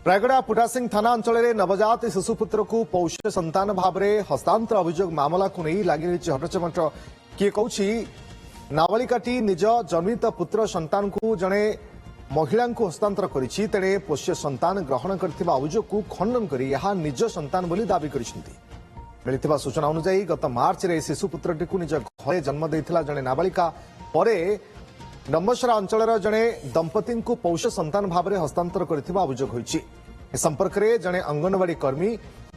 रायगड़ा पुटासिंह थाना अंचल में नवजात शिशुपुत्र को पौष संतान भाव में हस्तांतर अभियोग मामला को नहीं लगी रही हटचमट किए कौची नाबालिकाटी निज जन्मित पुत्र संतान को जड़े महिला को हस्तांतर करिछि तेणे पोष्य संतान ग्रहण करथिबा अभियोग को खंडन करी यह निज संतान बोली दाबी करिसेंती। मिलिथिबा सूचना अनुसार गत मार्च रे शिशुपुत्रटी को निज घरे जन्म देथिला जड़े नाबालिका परे नंबसरा अंचल जड़े दंपति को पौष संतान भाव में हस्तांतर करथिबा अभियोग होइछि। ए संपर्क में जड़े अंगनवाड़ी कर्मी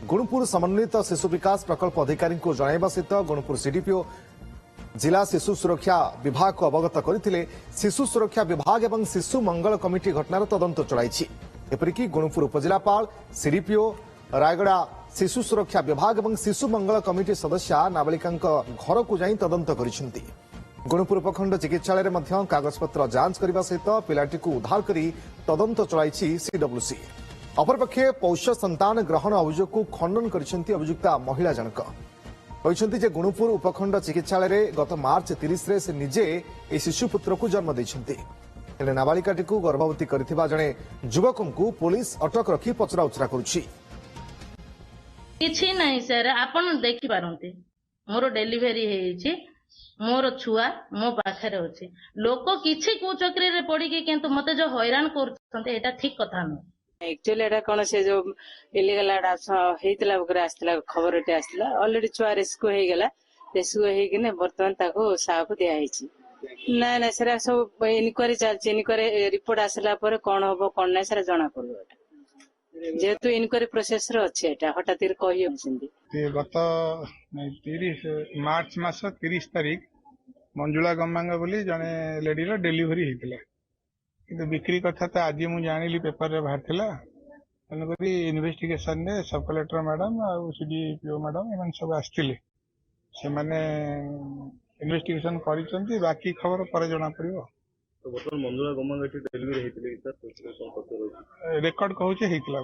गुणपुर समन्वित शिशु विकास प्रकल्प अधिकारी को जणाइबा सहित गुणपुर सीडीपीओ जिला शिशु सुरक्षा विभाग को अवगत करथिले। शिशु सुरक्षा विभाग एवं शिशु मंगल कमिटी घटनार तदंत चलाइछि। एपरिकी गुणपुर उपजिलापाल सीडीपीओ रायगड़ा शिशु सुरक्षा विभाग एवं शिशु मंगल कमिटी सदस्य नाबालिका घर को जाई तदंत करिसेंती। गुणपुर उपखंड चिकित्सालय में कागजपत्र जांच करने सहित पिलाटी को उद्धार कर तदंत चलाई सीडब्ल्यूसी। अपरपक्षे पौष संतान ग्रहण अभियोग को खंडन कर अभियुक्ता महिला जनक कहते जे गुणपुर उपखंड चिकित्सालय में गत मार्च 30 रे से निजे ए शिशुपुत्र को जन्म देते। नाबालिकाटी को गर्भवती करथिबा जड़े युवक को पुलिस अटक रखी पचराउचरा करुछि। किछि नहीं सर आपण देखि पारंती मोर डेलीवरी हेछि मोर छुआ मो पाखरे अछि लोक किछि को चक्री रे पड़ी के किंतु मते जो हैरान करछन्ते एटा ठीक कथा न एक्चुअली एटा कोन से जो इलीगल हेतला बकरे आस्तला खबर एटे आस्तला ऑलरेडी छुआ रेस्क्यू हे गेला रेस्क्यू हे किने वर्तमान ताको साफ दिया हेछि ना ना सर सब इनक्वारी चलछि इनक्वारी रिपोर्ट आसला पर कोन होबो कोन नै सर जणा पड़ो एटा जेतु इनक्वारी प्रोसेस रो अछि एटा हठात कहि होछिंदी गत 30 मार्च मास 30 तारीख मंजुला गम्मांगा बोली जने लेडी रो डेलीवरी हेतिला किंतु बिक्री कथा तो आज मु जानिली पेपर रे बाहर थिला तनकरी इन्वेस्टिगेशन ने सब कलेक्टर मैडम आ सीडीपीओ मैडम एमन सब आस्तिले से माने इन्वेस्टिगेशन करिसंती बाकी खबर पर जणा पड़िबो। तो बर्तमान मंजुला गम्मांगा डेलीवरी हेतिले सर रेकॉर्ड रेकॉर्ड कहूचे हेतिला।